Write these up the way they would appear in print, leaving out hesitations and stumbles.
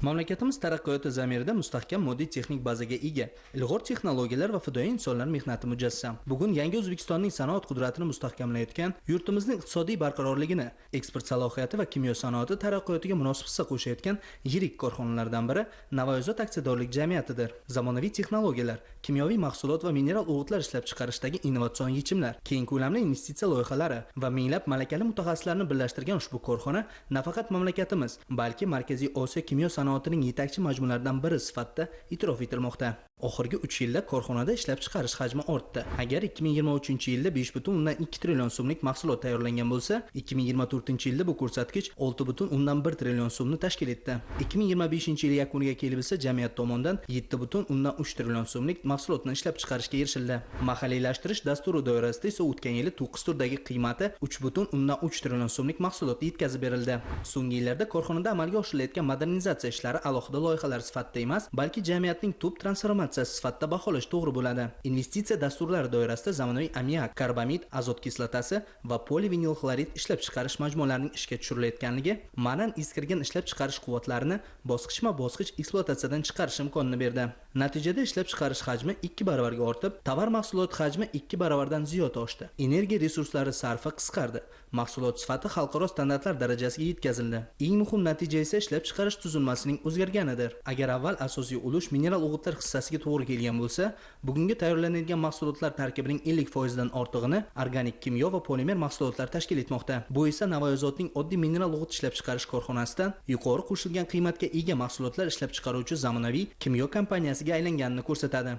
Mamlakatimiz taraqqiyoti zamirida mustahkam moddiy texnik bazaga ega, ilg'or texnologiyalar va fidoyi insonlar mehnati mujassam. Bugun yangi O'zbekistonning sanoat qudratini mustahkamlayotgan, yurtimizning iqtisodiy barqarorligini, eksport salohiyati va kimyo sanoati taraqqiyotiga munosib hissa qo'shayotgan yirik korxonalardan biri Navoiyzod aksiyadorlik jamiyatidir. Zamonaviy texnologiyalar, kimyoviy mahsulot va mineral o'g'itlar ishlab chiqarishdagi innovatsion yechimlar, keng ko'lamli investitsiya loyihalari va minglab malakali mutaxassislarni birlashtirgan ushbu korxona nafaqat mamlakatimiz, balki Markaziy Osiyo kimyo sanoatining yetakchi majmualaridan biri sifatida e'tirof etilmoqda. Oxirgi 3 yilda korxonada ishlab chiqarish hajmi ortdi. Agar 2023-yilda 5,2 trillion so'mlik mahsulot tayyorlangan bo'lsa, 2024-yilda bu ko'rsatkich 6,1 trillion so'mni tashkil etdi. 2025-yil yakuniga kelib esa jamiyat tomonidan 7,3 trillion so'mlik mahsulotni ishlab chiqarishga erishildi. Mahalliylashtirish dasturi doirasida esa o'tgan yili 9 turdagi qiymati 3,3 trillion so'mlik mahsulot yetkazib berildi. So'nggi yillarda korxonada amalga oshirilayotgan modernizatsiya ishlari alohida loyihalar sifatida emas, balki jamiyatning tub transformatsiyasi sifatida baholash to'g'ri bo'ladi. Investitsiya dasturlari doirasida zamonaviy ammiak, karbamid, azot kislotasi va polivinil xlorid ishlab chiqarish majmualarining ishga tushirilayotganligi ma'nan eskirgan ishlab chiqarish quvvatlarini bosqichma-bosqich ekspluatatsiyadan chiqarish imkonini berdi. Natijada ishlab chiqarish hajmi 2 baravarga ortib, tovar mahsulot hajmi 2 baravardan ziyod oshdi. Energiya resurslari sarfi qisqardi. Mahsulot sifati xalqaro standartlar darajasiga yetkazildi. Eng muhim natija esa ishlab chiqarish tuzilmasining o'zgarganidir. Agar avval asosiy ulush mineral o'g'itlar hissasiga to'g'ri kelgan bo'lsa, bugungi tayyorlanadigan mahsulotlar tarkibining 50% dan ortig'ini organik kimyo va polimer mahsulotlar tashkil etmoqda. Bu esa Navoiyzodning oddiy mineral o'g'it ishlab chiqarish korxonasidan yuqori qo'shilgan qiymatga ega mahsulotlar ishlab chiqaruvchi zamonaviy kimyo kompaniyasiga aylanganini ko'rsatadi.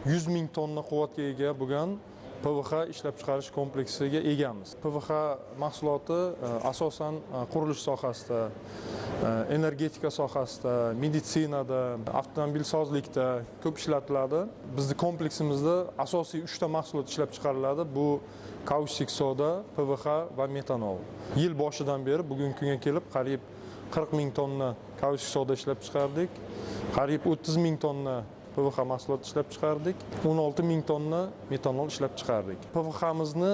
100 ming tonna quvvatga ega bo'lgan PVX ishlab chiqarish kompleksiga egamiz. PVX mahsuloti asosan qurilish sohasida, energetika sohasida, meditsinada, avtomobilsozlikda ko'p ishlatiladi. Bizning kompleksimizda asosiy 3 ta mahsulot ishlab chiqariladi. Bu kaustik soda, PVX va metanol. Yil boshidan beri bugungi kunga kelib qariyb 40 ming tonna kaustik soda ishlab chiqardik. Qariyb 30 ming tonna PVX mahsulot ishlab chiqardik. 16 ming tonna metanol ishlab chiqardik. PVX'mizni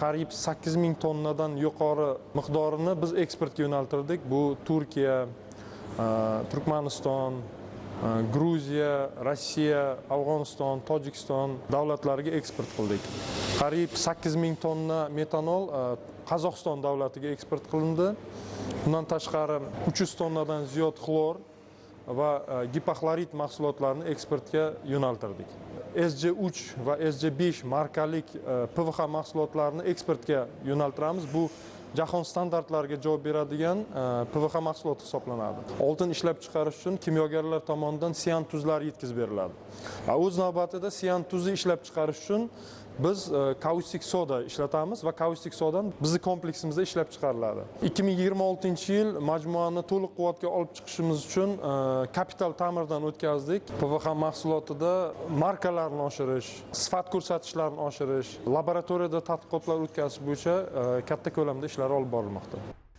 qariyb 8 ming tonnadan yuqori miqdorini biz eksportga yo'naltirdik. Bu Turkiya, Turkmaniston, Gruziya, Rossiya, Afg'oniston, Tojikiston davlatlariga eksport qildik. Qariyb 8 ming tonna metanol Qozog'iston davlatiga eksport qilindi. Bundan tashqari 300 tonnadan ziyod xlor va gipoxlorid mahsulotlarini eksportga yo'naltirdik. SG3 va SG5 markalik PVX mahsulotlarini eksportga yo'naltiramiz. Bu jahon standartlariga javob beradigan PVX mahsulot hisoblanadi. Oltin ishlab chiqarish uchun kimyogarlar tomonidan sian tuzlari yetkazib beriladi. O'z navbatida sian tuzi ishlab chiqarish uchun biz kaustik soda ishlatamiz va kaustik sodan bizning kompleksimizda ishlab chiqariladi. 2026-yil majmuani to'liq quvvatga olib chiqishimiz uchun kapital ta'mirdan o'tkazdik. PVX mahsulotida markalarni oshirish, sifat ko'rsatkichlarini oshirish, laboratoriyada tadqiqotlar o'tkazish bo'yicha katta ko'lamda ishlar olib borilmoqda.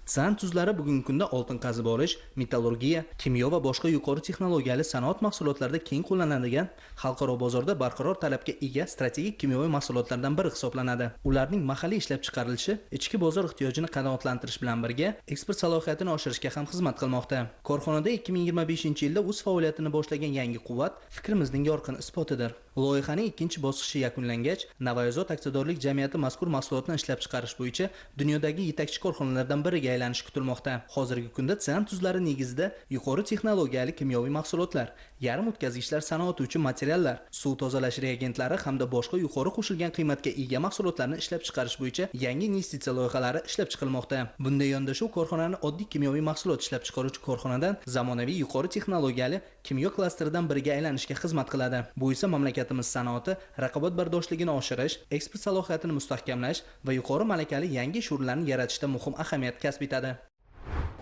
San tuzlari bugungi kunda oltin qazib olish, metallurgiya, kimyo va boshqa yuqori texnologiyali sanoat mahsulotlarida keng qo'llanadigan, xalqaro bozorda barqaror talabga ega strategik kimyoviy mahsulotlardan biri hisoblanadi. Ularning mahalliy ishlab chiqarilishi ichki bozor ehtiyojini qanoatlantirish bilan birga eksport salohiyatini oshirishga ham xizmat qilmoqda. Korxonada 2025-yilda o'z faoliyatini boshlagan yangi quvvat fikrimizning yorqin isbotidir. Loyihaning ikkinchi bosqichi yakunlangach, Navoiyzod aksiyadorlik jamiyati mazkur mahsulotni ishlab chiqarish bo'yicha dunyodagi yetakchi korxonalardan biriga aylanishi kutilmoqda. Hozirgi kunda tsian tuzlari negizida yuqori texnologiyali kimyoviy mahsulotlar, yarim o'tkazgichlar sanoati uchun materiallar, suv tozalash reagentlari hamda boshqa yuqori qo'shilgan qiymatga ega mahsulotlarni ishlab chiqarish bo'yicha yangi investitsiya loyihalari ishlab chiqilmoqda. Bunday yondashuv korxonani oddiy kimyoviy mahsulot ishlab chiqaruvchi korxonadan zamonaviy yuqori texnologiyali kimyo klasteridan biriga aylanishga xizmat qiladi. Bu esa mamlakatimiz sanoati raqobatbardoshligini oshirish, eksport salohiyatini mustahkamlash va yuqori malakali yangi ish o'rinlarini yaratishda muhim ahamiyat kasb etadi.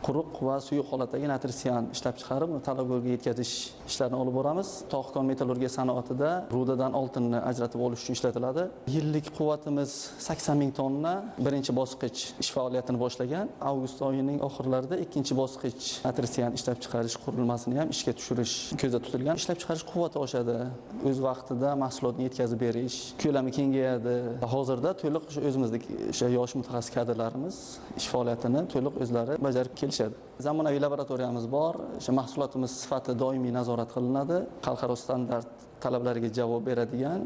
Quruq va suyuq holatdagi natriy-sian ishlab chiqarib, talabgorga yetkazish ishlarini olib boramiz. Tog'-kon metallurgiya sanoatida rudadan oltinni ajratib olish uchun ishlatiladi. Yillik quvvatimiz 80 ming tonna. Birinchi bosqich ish faoliyatini boshlagan. Avgust oyining oxirlarida ikkinchi bosqich natriy-sian ishlab chiqarish qurilmasini ham ishga tushirish ko'zda tutilgan. Ishlab chiqarish quvvati oshadi. O'z vaqtida mahsulotni yetkazib berish ko'lami kengayadi. Hozirda to'liq o'zimizdagi yosh mutaxassis kadrlarimiz ish faoliyatini to'liq o'zlari bajarib kelishadi. Zamonaviy laboratoriyamiz bor. O'sha mahsulotimiz sifati doimiy nazorat qilinadi. Xalqaro standart talablariga javob beradigan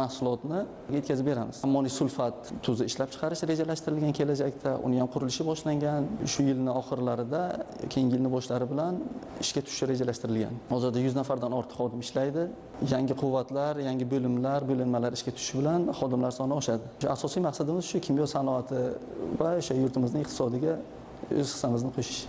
mahsulotni yetkazib beramiz. Ammoniy sulfat tuzi ishlab chiqarish rejalashtirilgan kelajakda, uni ham qurilishi boshlangan. Shu yilning oxirlarida, keyingi yilning boshlari bilan ishga tushishi rejalashtirilgan. Hozirda 100 nafardan ortiq xodim ishlaydi. Yangi quvvatlar, yangi bo'linmalar ishga tushishi bilan xodimlar soni oshadi. Asosiy maqsadimiz shu kimyo sanoati va o'sha yurtimizning iqtisodiga o'z hissamizni qo'shish.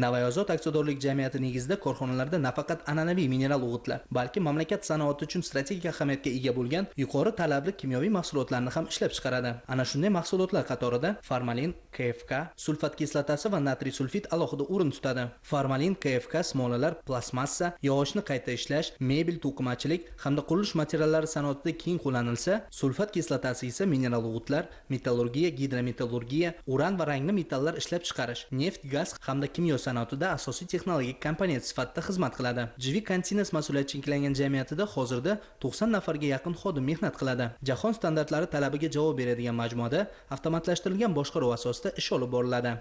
Navoiyozod aksiyadorlik jamiyati negizida korxonalarda nafaqat an'anaviy mineral o'g'itlar, balki mamlakat sanoati uchun strategik ahamiyatga ega bo'lgan yuqori talabli kimyoviy mahsulotlarni ham ishlab chiqaradi. Ana shunday mahsulotlar qatorida formalin, KFK, sulfat kislotasi va natriy sulfit alohida o'rin tutadi. Formalin, KFK smolalar, plastmassa, yog'ochni qayta ishlash, mebel, to'qimachilik hamda qurilish materiallari sanoatida keng qo'llanilsa, sulfat kislotasi esa mineral o'g'itlar, metallurgiya, gidrometallurgiya, uran va rangli metallar ishlab chiqarish, neft, gaz hamda kimyo sanoatida asosiy texnologik komponent sifatida xizmat qiladi. Jivi Continence mas'uliyati cheklangan jamiyatida hozirda 90 nafarga yaqin xodim mehnat qiladi. Jahon standartlari talabiga javob beradigan majmuada avtomatlashtirilgan boshqaruv asosida ish olib boriladi.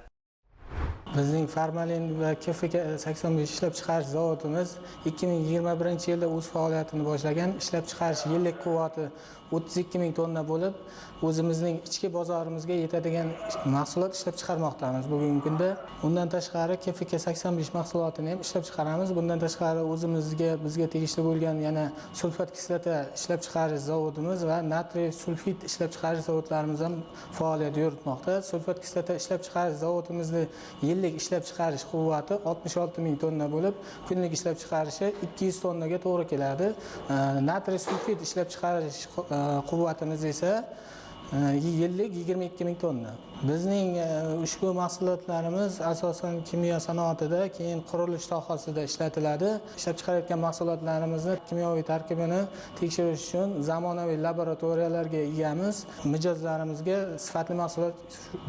Bizning formalin va KFK 85 ishlab chiqarish zavodimiz 2021-yilda o'z faoliyatini boshlagan. Ishlab chiqarish yillik quvvati 32 ming tonna bo'lib, o'zimizning ichki bozorimizga yetadigan mahsulot ishlab chiqarmoqdamiz bugungi kunda. Undan tashqari KFK 85 mahsulotini ham ishlab chiqaramiz. Bundan tashqari bizga tegishli bo'lgan yana sulfat kislota ishlab chiqarish zavodimiz va natriy sulfit ishlab chiqarish zavodlarimiz ham faoliyat yuritmoqda. Sulfat kislota ishlab chiqarish zavodimizni yillik ishlab chiqarish quvvati 66 ming tonna bo'lib, kunlik ishlab chiqarishi 200 tonnaga to'g'ri keladi. Natriy sulfit ishlab chiqarish quvvatimiz esa yillik 22 ming tonna. Bizning ushbu mahsulotlarimiz asosan kimyo sanoatida, keyin qurilish sohasida ishlatiladi. Ishlab chiqarayotgan mahsulotlarimizni kimyoviy tarkibini tekshirish uchun zamonaviy laboratoriyalarga egamiz. Mijozlarimizga sifatli mahsulot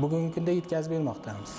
bugungi kunda yetkazib bermoqdamiz.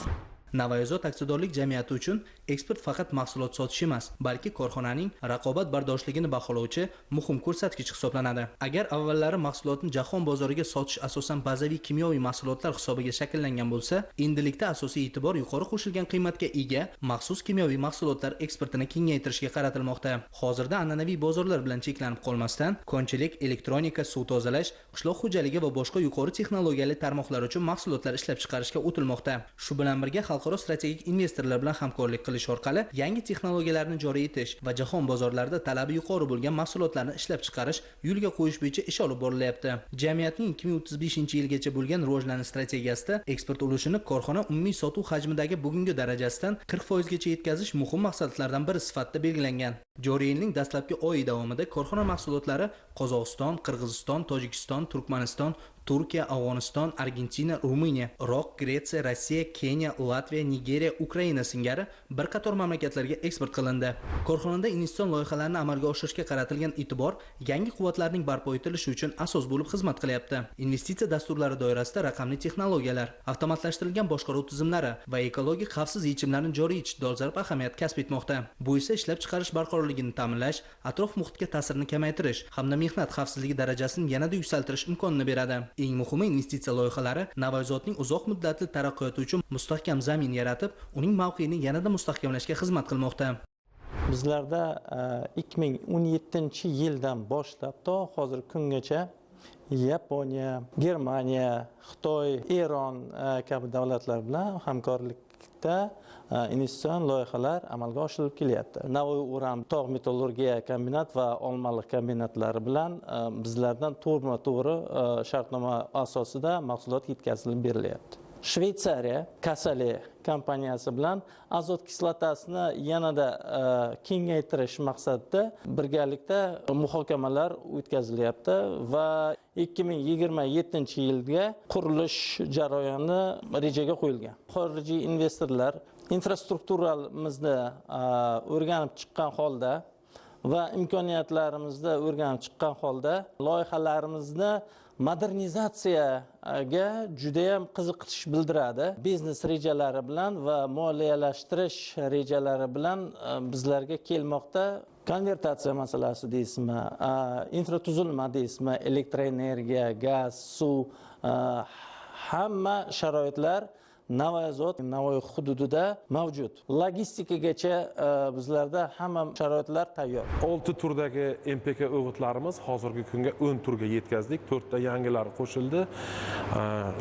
Navoiyozod aksiyadorlik jamiyati uchun eksport faqat mahsulot sotish emas, balki korxonaning raqobat bardoshligini baholovchi muhim ko'rsatkich hisoblanadi. Agar avvallari mahsulotni jahon bozoriga sotish asosan bazaviy kimyoviy mahsulotlar hisobiga shakllangan bo'lsa, endilikda asosiy e'tibor yuqori qo'shilgan qiymatga ega maxsus kimyoviy mahsulotlar eksportini kengaytirishga qaratilmoqda. Hozirda an'anaviy bozorlar bilan cheklanib qolmasdan, konchilik, elektronika, suv tozalash, qishloq xo'jaligi va boshqa yuqori texnologiyali tarmoqlar uchun mahsulotlar ishlab chiqarishga o'tilmoqda. Shu bilan birga xalqaro strategik investorlar bilan hamkorlik qilish orqali yangi texnologiyalarni joriy etish va jahon bozorlarida talabi yuqori bo'lgan mahsulotlarni ishlab chiqarish yo'lga qo'yish bo'yicha ish olib borilyapti. Jamiyatning 2035-yilgacha bo'lgan rivojlanish strategiyasida eksport ulushini korxona umumiy sotuv hajmidagi bugungi darajasidan 40% gacha yetkazish muhim maqsadlardan biri sifatida belgilangan. Joriy yilning dastlabki oyi davomida korxona mahsulotlari Qozog'iston, Qirg'iziston, Tojikiston, Turkmaniston, Turkiya, Afg'oniston, Argentina, Ruminiya, Iroq, Gretsiya, Rossiya, Keniya, Latviya, Nigeriya, Ukraina singari bir qator mamlakatlarga eksport qilindi. Korxonada investitsion loyihalarni amalga oshirishga qaratilgan e'tibor yangi quvvatlarning barpo etilishi uchun asos bo'lib xizmat qilyapti. Investitsiya dasturlari doirasida raqamli texnologiyalar, avtomatlashtirilgan boshqaruv tizimlari va ekologik xavfsiz yechimlarni joriy etish dolzarb ahamiyat kasb etmoqda. Bu esa ishlab chiqarish barqarorligini ta'minlash, atrof muhitga ta'sirini kamaytirish hamda mehnat xavfsizligi darajasini yanada yuksaltirish imkonini beradi. Eng muhimi investitsiya loyihalari Navoiyozodning uzoq muddatli taraqqiyoti uchun mustahkam zamin yaratib, uning mavqeini yanada mustahkamlashga xizmat qilmoqda. Bizlarda 2017-yildan boshlab to hozir kungacha Yaponiya, Germaniya, Xitoy, Eron kabi davlatlar bilan hamkorlikda investitsion loyihalar amalga oshirilib kelyapti. Navoiy uran tog' metallurgiya kombinat va olmaliq kombinatlari bilan bizlardan to'g'ri shartnoma asosida mahsulot yetkazilib berilyapti. Shveysariya Kasale kompaniyasi bilan azot kislotasini yanada kengaytirish maqsadida birgalikda muhokamalar o'tkazilyapti va 2027-yilga qurilish jarayoni rejaga qo'yilgan. Xorijiy investorlar infrastrukturamizni o'rganib chiqqan holda va imkoniyatlarimizni o'rganib chiqqan holda loyihalarimizni modernizatsiyaga juda ham qiziqish bildiradi. Biznes rejalari bilan va moliyalashtirish rejalari bilan bizlarga kelmoqda. Konvertatsiya masalasi deysizmi, infratuzilma deysizmi, elektroenergiya, gaz, suv, hamma sharoitlar Navoiy zavod Navoiy hududida mavjud. Logistikagacha bizlarda hamma sharoitlar tayyor. 6 turdagi MPK o'g'itlarimiz hozirgi kunga 10 turga yetkazdik. 4 ta yangilari qo'shildi.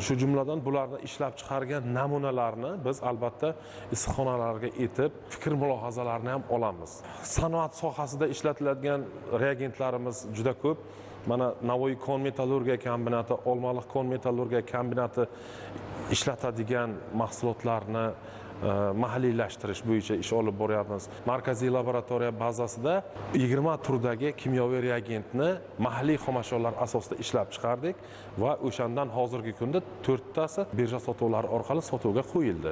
Shu jumladan bularni ishlab chiqargan namunalarni biz albatta issiqxonalarga etib, fikr mulohazalarni ham olamiz. Sanoat sohasida ishlatiladigan reagentlarimiz juda ko'p. Mana Navoiy kon metallurgiya kombinati, Olmaliq kon metallurgiya kombinati ishlatadigan mahsulotlarni mahalliylashtirish bo'yicha ish olib boryapmiz. Markaziy laboratoriya bazasida 20 turdagi kimyoviy reagentni mahalliy xomashyolar asosida ishlab chiqardik va o'shandan hozirgi kunda 4 tasi birja sotuvlari orqali sotuvga qo'yildi.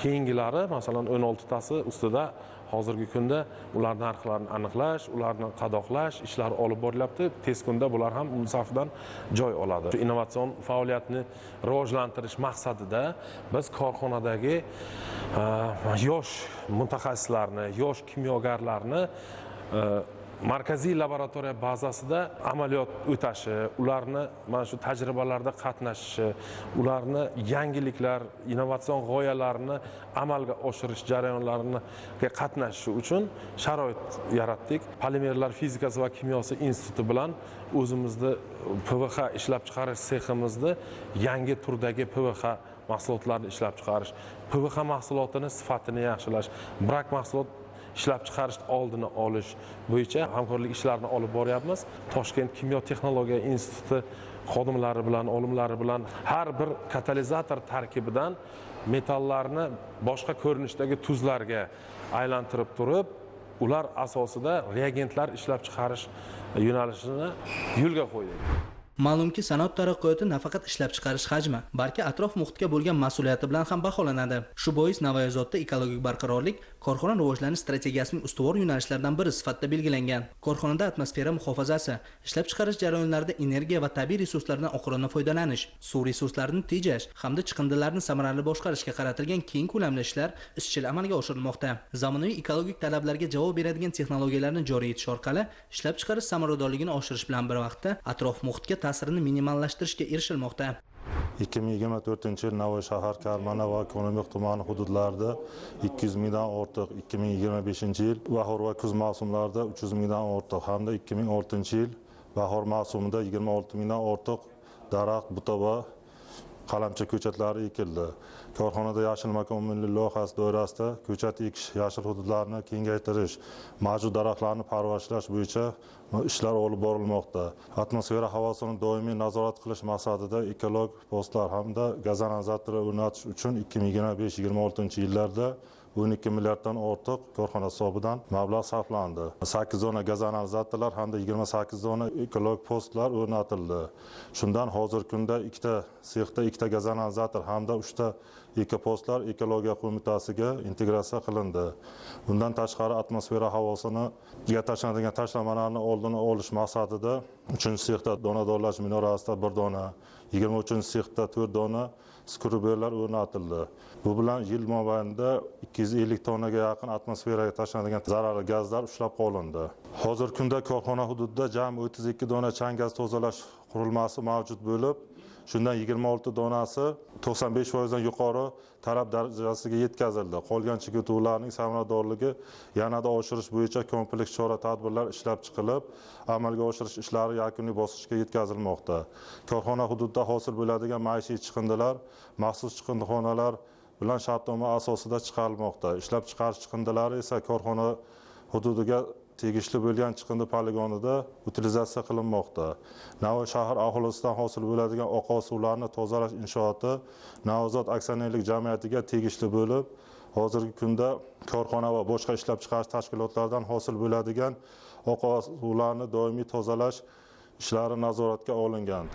Keyingilari, masalan 16 tasi ustida hozirgi kunda ular narxlarini aniqlash, ularni qadoqlash ishlari olib borilyapti. Tez kunda bular ham safdan joy oladi. Innovatsion faoliyatni rivojlantirish maqsadida biz korxonadagi yosh mutaxassislarni, yosh kimyogarlarni markaziy laboratoriya bazasida amaliyot o'tashi, ularni mana shu tajribalarda qatnashishi, ularni yangiliklar, innovatsion g'oyalarni amalga oshirish jarayonlariga qatnashishi uchun sharoit yaratdik. Polimerlar fizikasi va kimyosi instituti bilan o'zimizni PVH ishlab chiqarish seximizni yangi turdagi PVH mahsulotlarni ishlab chiqarish, PVH mahsulotini sifatini yaxshilash, brak mahsulot ishlab chiqarish oldini olish bo'yicha hamkorlik ishlarini olib boryapmiz. Toshkent kimyo texnologiya instituti xodimlari bilan, olimlari bilan har bir katalizator tarkibidan metallarni boshqa ko'rinishdagi tuzlarga aylantirib turib, ular asosida reagentlar ishlab chiqarish yo'nalishini yo'lga qo'ydik. Ma'lumki, sanoat taraqqiyoti nafaqat ishlab chiqarish hajmi, balki atrof muhitga bo'lgan mas'uliyati bilan ham baholanadi. Shu bois Navoiy zavodda ekologik barqarorlik korxona rivojlanish strategiyasining ustuvor yo'nalishlaridan biri sifatida belgilangan. Korxonada atmosfera muhofazasi, ishlab chiqarish jarayonlarida energiya va tabiiy resurslardan oqilona foydalanish, suv resurslarini tejash hamda chiqindilarni samarali boshqarishga qaratilgan keng ko'lamli ishlar izchil amalga oshirilmoqda. Zamonaviy ekologik talablarga javob beradigan texnologiyalarni joriy etish orqali ishlab chiqarish samaradorligini oshirish bilan bir vaqtda atrof muhitga ta'sirini minimallashtirishga erishilmoqda. 2024-yil Navoiy shahar Karmana va Ko'nimliq tumani hududlarida 200 mingdan ortiq, 2025-yil bahor va kuz mavsumlarida 300 mingdan ortiq hamda 2006-yil bahor mavsumida 26 mingdan ortiq daraxt, buta va qalamcha ko'chatlari ekildi. Korxonada yashil makon milliy loyihasi doirasida ko'chat ekish, yashil hududlarni kengaytirish, mavjud daraxtlarni parvarishlash bo'yicha ishlar olib borilmoqda. Atmosfera havosini doimiy nazorat qilish maqsadida ekologik postlar hamda gazanazatorlar o'rnatish uchun 2025-26-yillarda 12 milliarddan ortiq korxona hisobidan mablag' sarflandi. 8 dona gazanazatorlar hamda 28 dona ekologik postlar o'rnatildi. Shundan hozirgi kunda 2 ta sexda 2 ta gazanazator hamda 3 ta ekopostlar ekologiya qo'mitasiga integratsiya qilindi. Bundan tashqari atmosfera havosiga tashlanadigan tashlamalarni oldini olish maqsadida 3-sexda donadorlash minorasida 1 dona, 23-sexda 4 dona skruberlar o'rnatildi. Bu bilan yil mobaynida 250 tonnaga yaqin atmosferaga tashlanadigan zararli gazlar ushlab qolindi. Hozirgi kunda korxona hududida jami 32 dona chang gaz tozalash qurilmasi mavjud bo'lib, shundan 26 donasi 95% dan yuqori talab darajasiga yetkazildi. Qolgan chekuvlarning samaradorligi yanada oshirish bo'yicha kompleks chora-tadbirlar ishlab chiqilib, amalga oshirish ishlari yakuniy bosqichga yetkazilmoqda. Korxona hududida hosil bo'ladigan maishiy chiqindilar maxsus chiqindixonalar bilan shartnoma asosida chiqarilmoqda. Ishlab chiqarish chiqindilari esa korxona hududiga tegishli bo'lgan chiqindi poligonida utilizatsiya qilinmoqda. Navoiy shahar aholisidan hosil bo'ladigan oqova suvlarni tozalash inshooti Navozod aksionerlik jamiyatiga tegishli bo'lib, hozirgi kunda korxona va boshqa ishlab chiqarish tashkilotlaridan hosil bo'ladigan oqova suvlarni doimiy tozalash ishlari nazoratga olingan.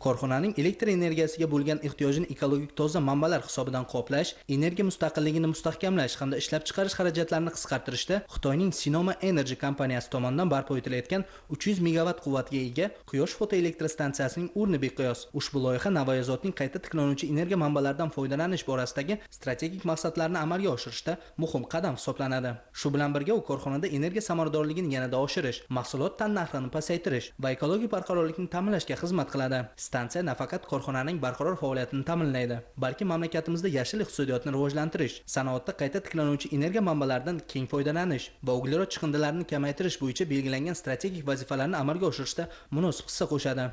Korxonaning elektr energiyasiga bo'lgan ehtiyojini ekologik toza manbalar hisobidan qoplash, energiya mustaqilligini mustahkamlash hamda ishlab chiqarish xarajatlarini qisqartirishda Xitoyning Sinoma Energy kompaniyasi tomonidan barpo etilayotgan 300 megawatt quvvatga ega quyosh fotoelektrostansiyasining o'rni beqiyos. Ushbu loyiha Navoiy zavodning qayta tiklanuvchi energiya manbalaridan foydalanish borasidagi strategik maqsadlarni amalga oshirishda muhim qadam hisoblanadi. Shu bilan birga u korxonada energiya samaradorligini yanada oshirish, mahsulot tan narxini pasaytirish va ekologik barqarorlikni ta'minlashga xizmat qiladi. Stansiya nafaqat korxonaning barqaror faoliyatini ta'minlaydi, balki mamlakatimizda yashil iqtisodiyotni rivojlantirish, sanoatda qayta tiklanuvchi energiya manbalaridan keng foydalanish va uglerod chiqindilarini kamaytirish bo'yicha belgilangan strategik vazifalarni amalga oshirishda munosib hissa qo'shadi.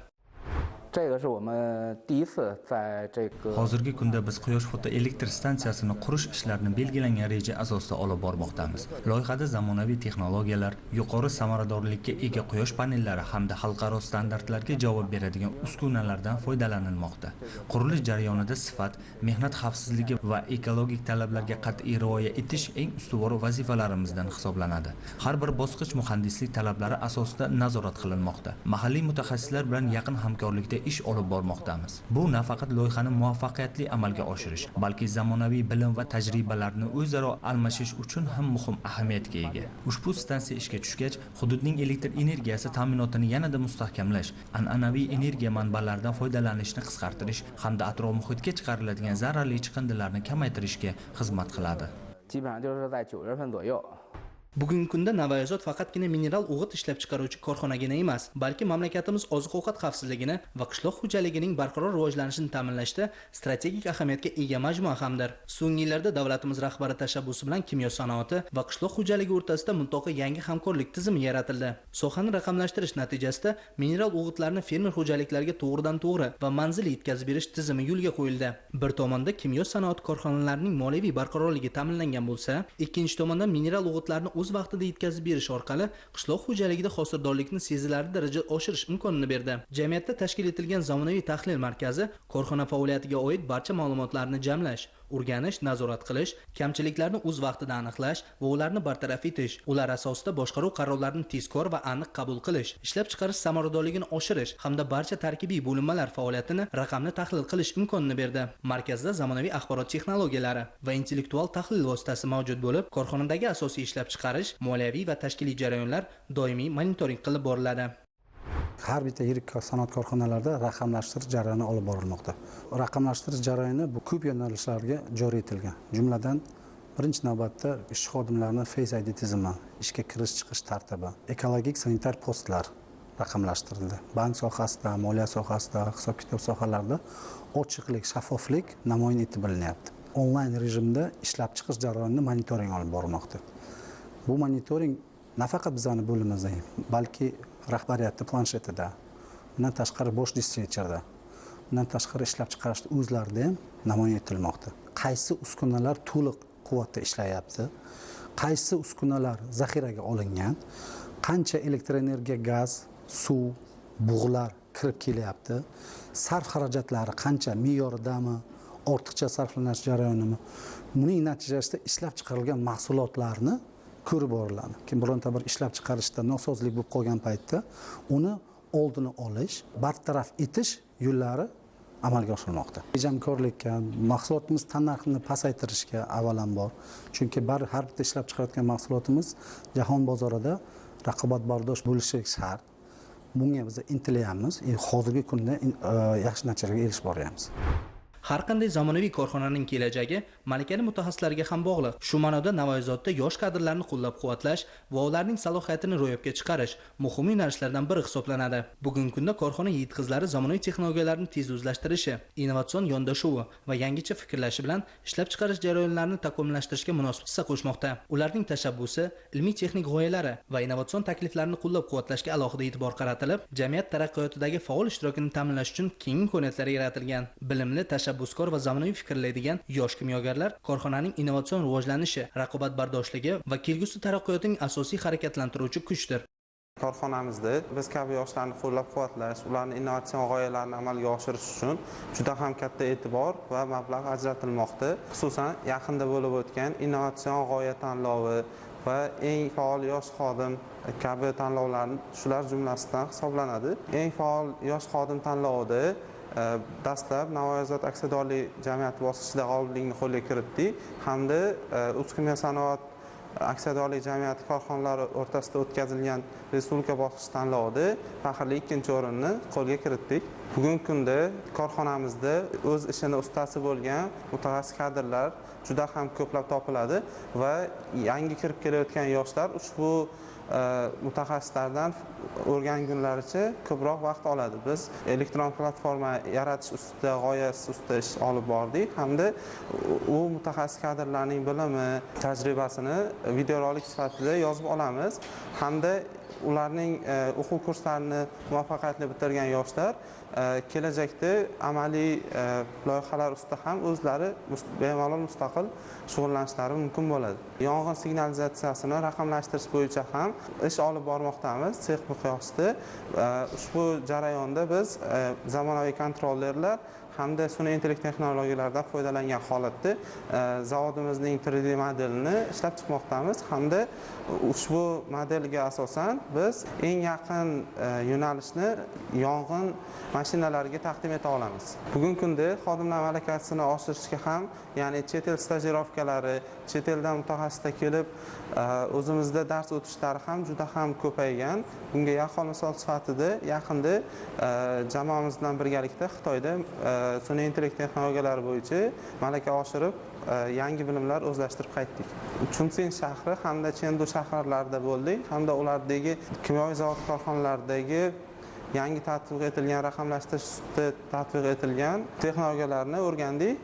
Hozirgi kunda biz quyosh fotoelektr stansiyasini qurish ishlarini belgilangan reja asosida olib bormoqdamiz. Loyihada zamonaviy texnologiyalar, yuqori samaradorlikka ega quyosh panellari hamda xalqaro standartlarga javob beradigan uskunalardan foydalanilmoqda. Qurilish jarayonida sifat, mehnat xavfsizligi va ekologik talablarga qat'iy rioya etish eng ustuvor vazifalarimizdan hisoblanadi. Har bir bosqich muhandislik talablari asosida nazorat qilinmoqda. Mahalliy mutaxassislar bilan yaqin hamkorlikda ish olib bormoqdamiz. Bu nafaqat loyihani muvaffaqiyatli amalga oshirish, balki zamonaviy bilim va tajribalarni o'zaro almashish uchun ham muhim ahamiyatga ega. Ushbu stansiya ishga tushgach, hududning elektr energiyasi ta'minotini yanada mustahkamlash, an'anaviy energiya manbalaridan foydalanishni qisqartirish hamda atrof muhitga chiqariladigan zararli chiqindilarni kamaytirishga xizmat qiladi. Bugungi kunda Navoiyzod faqatgina mineral o'g'it ishlab chiqaruvchi korxonagina emas, balki mamlakatimiz oziq-ovqat xavfsizligini va qishloq xo'jaligining barqaror rivojlanishini ta'minlashda strategik ahamiyatga ega majmua hamdir. So'nggi yillarda davlatimiz rahbari tashabbusi bilan kimyo sanoati va qishloq xo'jaligi o'rtasida muntaqo yangi hamkorlik tizimi yaratildi. Sohani raqamlashtirish natijasida mineral o'g'itlarni fermer xo'jaliklariga to'g'ridan-to'g'ri va manzilli yetkazib berish tizimi yo'lga qo'yildi. Bir tomonda kimyo sanoat korxonalarining moliyaviy barqarorligi ta'minlangan bo'lsa, ikkinchi tomondan mineral o'g'itlarni o'z vaqtida yetkazib berish orqali qishloq xo'jaligida hosildorlikni sezilarli darajada oshirish imkonini berdi. Jamiyatda tashkil etilgan zamonaviy tahlil markazi korxona faoliyatiga oid barcha ma'lumotlarni jamlash, o'rganish, nazorat qilish, kamchiliklarni o'z vaqtida aniqlash va ularni bartaraf etish, ular asosida boshqaruv qarorlarini tezkor va aniq qabul qilish, ishlab chiqarish samaradorligini oshirish hamda barcha tarkibiy bo'linmalar faoliyatini raqamli tahlil qilish imkonini berdi. Markazda zamonaviy axborot texnologiyalari va intellektual tahlil vositasi mavjud bo'lib, korxonadagi asosiy ishlab chiqarish, moliyaviy va tashkiliy jarayonlar doimiy monitoring qilib boriladi. Har bitta yirik sanoat korxonalarida raqamlashtirish jarayoni olib borilmoqda. Raqamlashtirish jarayoni bu ko'p yo'nalishlarga joriy etilgan. Jumladan, birinchi navbatda ish xodimlarining Face ID tizimi, ishga kirish-chiqish tartibi, ekologik sanitar postlar raqamlashtirildi. Bank sohasida, moliya sohasida, hisob-kitob sohalarida ochiqlik, shaffoflik namoyon etib bilinyapti. Onlayn rejimda ishlab chiqish jarayonini monitoring olib borilmoqda. Bu monitoring nafaqat bizning bo'limimizda, balki rahbariyatning planshetida, bundan tashqari bosh dispetcherda, bundan tashqari ishlab chiqarishda o'zlarida ham namoyon etilmoqda. Qaysi uskunalar to'liq quvvatda ishlayapti, qaysi uskunalar zaxiraga olingan, qancha elektr energiya, gaz, suv, bug'lar kirib kelyapti, sarf xarajatlari qancha, me'yoridami, ortiqcha sarflanish jarayonimi. Buning natijasida ishlab chiqarilgan mahsulotlarni ko'rib boriladi. Kim bironta bir ishlab chiqarishda nosozlik bo'lib qolgan paytda uni oldini olish, bartaraf etish yo'llari amalga oshirilmoqda. Tejamkorlikka, mahsulotimiz tannarxini pasaytirishga avvalambor, chunki har bitta ishlab chiqarayotgan mahsulotimiz jahon bozorida raqobatbardosh bo'lishi shart. Bunga biz intilyapmiz. Hozirgi kunda yaxshi natijalarga erishib boryapmiz. Har qanday zamonaviy korxonaning kelajagi malakali mutaxassislarga ham bog'liq. Shu ma'noda Navoiyzodda yosh kadrlarni qo'llab-quvvatlash va ularning salohiyatini ro'yobga chiqarish muhim yo'nalishlardan biri hisoblanadi. Bugungi kunda korxona yigit-qizlari zamonaviy texnologiyalarni tez o'zlashtirishi, innovatsion yondashuvi va yangicha fikrlashi bilan ishlab chiqarish jarayonlarini takomillashtirishga munosib hissa qo'shmoqda. Ularning tashabbusi, ilmiy-texnik g'oyalari va innovatsion takliflarni qo'llab-quvvatlashga alohida e'tibor qaratilib, jamiyat taraqqiyotidagi faol ishtirokini ta'minlash uchun keng imkoniyatlar yaratilgan. Bilimli tashabbuskor va zamonaviy fikrlaydigan yosh kimyogarlar korxonaning innovatsion rivojlanishi, raqobatbardoshligi va kelgusi taraqqiyotining asosiy harakatlantiruvchi kuchdir. Korxonamizda biz kabi yoshlarni qo'llab-quvvatlash, ularning innovatsion g'oyalarini amalga oshirish uchun juda ham katta e'tibor va mablag' ajratilmoqda. Xususan, yaqinda bo'lib o'tgan innovatsion g'oya tanlovi va eng faol yosh xodim kabi tanlovlarning shular jumlasidan hisoblanadi. Eng faol yosh xodim tanlovida dastlab Navoiyzod aksiyadorlik jamiyati bosqichida g'oliblikni qo'lga kiritdik hamda Uskimyo sanoat aksiyadorlik jamiyati korxonalari o'rtasida o'tkazilgan respublika bosqich tanlovida faxrli 2-o'rinni qo'lga kiritdik. Bugungi kunda korxonamizda o'z ishini ustasi bo'lgan mutaxassis kadrlar juda ham ko'plab topiladi va yangi kirib kelayotgan yoshlar ushbu mutaxassislardan o'rgangunlaricha ko'proq vaqt oladi. Biz elektron platforma yaratish ustida, g'oyasi ustida ish olib bordik hamda u mutaxassis kadrlarning bilimi, tajribasini videorolik sifatida yozib olamiz hamda ularning o'quv kurslarini muvaffaqiyatli bitirgan yoshlar kelajakda amaliy loyihalar ustida ham o'zlari bemalol mustaqil shug'ullanishlari mumkin bo'ladi. Yong'in signalizatsiyasini raqamlashtirish bo'yicha ham ish olib bormoqdamiz sex miqyosida. Ushbu jarayonda biz zamonaviy kontrollerlar hamda sun'iy intellekt texnologiyalaridan foydalangan holatda zavodimizning 3D modelini ishlab chiqmoqdamiz hamda ushbu modelga asosan biz eng yaqin yo'nalishni yong'in mashinalariga taqdim eta olamiz. Bugungi kunda xodimlar malakasini oshirishga ham, ya'ni chet el stajirovkalari, chet eldan mutaxassislar kelib o'zimizda dars o'tishlari ham juda ham ko'paygan. Bunga yaqqol misol sifatida yaqinda jamoamiz bilan birgalikda Xitoyda sun'iy intellekt texnologiyalari bo'yicha malaka oshirib yangi bilimlar o'zlashtirib qaytdik. Chunsin shahri hamda Chengdu shaharlarida bo'ldik, hamda ulardagi kimyoviy zavod korxonalaridagi yangi tatbiq etilgan raqamlashtirish ustida tatbiq etilgan texnologiyalarni o'rgandik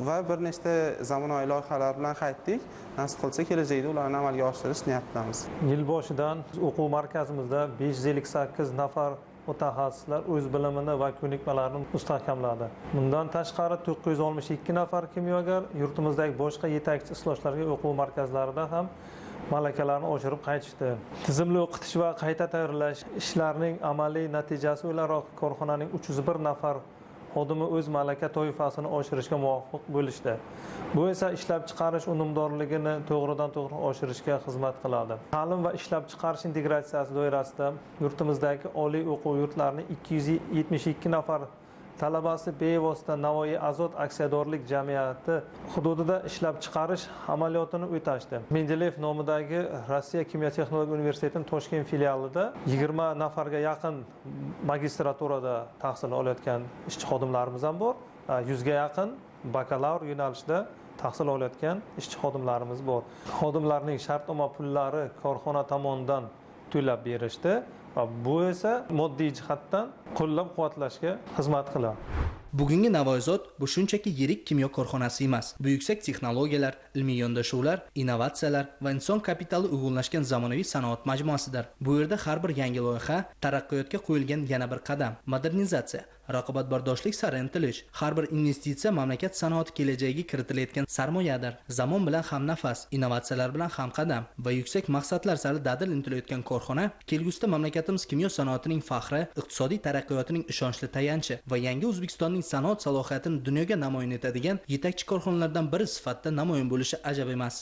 va bir nechta zamonaviy loyihalar bilan qaytdik. Nasib qilsa kelajakda ularni amalga oshirish niyatidamiz. Yil boshidan o'quv markazimizda 558 nafar mutaxassislar o'z bilimini va ko'nikmalarini mustahkamladi. Bundan tashqari 962 nafar kimyogar yurtimizdagi boshqa yetakchi islohlarga o'quv markazlarida ham malakalarni oshirib qaytishdi. Tizimli o'qitish va qayta tayyorlash ishlarining amaliy natijasi o'laroq korxonaning 301 nafar xodimi o'z malaka toifasini oshirishga muvaffaq bo'lishdi. Bu esa ishlab chiqarish unumdorligini to'g'ridan-to'g'ri oshirishga xizmat qiladi. Ta'lim va ishlab chiqarish integratsiyasi doirasida yurtimizdagi oliy o'quv yurtlarining 272 nafar talabasi bevosita Navoiy Azot aksiyadorlik jamiyati hududida ishlab chiqarish amaliyotini o'tashdi. Mendeleyev nomidagi Rossiya kimyo texnologiya universitetining Toshkent filialida 20 nafarga yaqin magistraturada tahsil olayotgan ishchi xodimlarimiz ham bor. 100 ga yaqin bakalavr yo'nalishida tahsil olayotgan ishchi xodimlarimiz bor. Xodimlarning shartnoma pullari korxona tomonidan to'lab berishdi. Bu esa moddiy jihatdan qo'llab-quvvatlashga xizmat qiladi. Bugungi Navoiyzod bu shunchaki yirik kimyo korxonasi emas. Bu yuksak texnologiyalar, ilmiy yondashuvlar, innovatsiyalar va inson kapitali uyg'unlashgan zamonaviy sanoat majmuasidir. Bu yerda har bir yangi loyiha taraqqiyotga qo'yilgan yana bir qadam. Modernizatsiya, raqobatbardoshlik sari intilish, har bir investitsiya mamlakat sanoati kelajagiga kiritilayotgan sarmoyadir. Zamon bilan hamnafas, innovatsiyalar bilan hamqadam va yuksak maqsadlar sari dadil intilayotgan korxona kelgusida mamlakatimiz kimyo sanoatining faxri, iqtisodiy taraqqiyotining ishonchli tayanchi va yangi O'zbekistonning sanoat salohiyatini dunyoga namoyon etadigan yetakchi korxonalardan biri sifatida namoyon bo'lishi ajab emas.